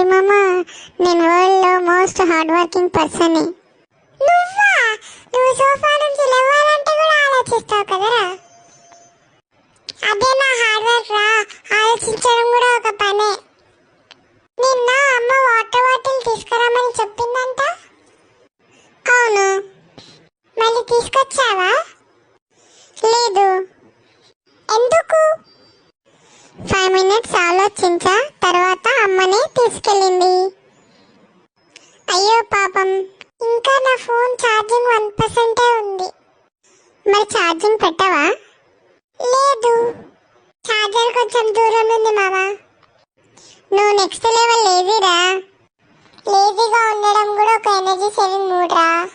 మామ, నేను వరల్డ్లో మోస్ట్ హార్డ్ వర్కింగ్ పర్సన్. నువ్వా? నువ్వు సోఫా నుంచి లేవాలంటే కూడా ఆలోచిస్తావు కదరా. అదే నా హార్డ్ వర్క్ రా. ఆలోచించడం కూడా ఒక పనే. నిన్న అమ్మ వాటర్ బాటిల్ తీసుకురామని చెప్పిందంట. అవును. మళ్ళీ తీసుకొచ్చావా? లేదు. ఎందుకు? 5 minutes ఆలోచించా, తర్వాత అమ్మనే తీసుకెళ్ళింది. అయ్యో పాపం. ఇంకా నా ఫోన్ ఛార్జింగ్ 1% ఉంది. మరి ఛార్జింగ్ పెట్టవా? లేదు, ఛార్జర్ కొంచెం దూరం ఉంది మామ. నువ్వు నెక్స్ట్ లెవెల్ లేజీరా. లేజీగా ఉండడం కూడా ఒక ఎనర్జీ సేవింగ్ మూడ్ రా.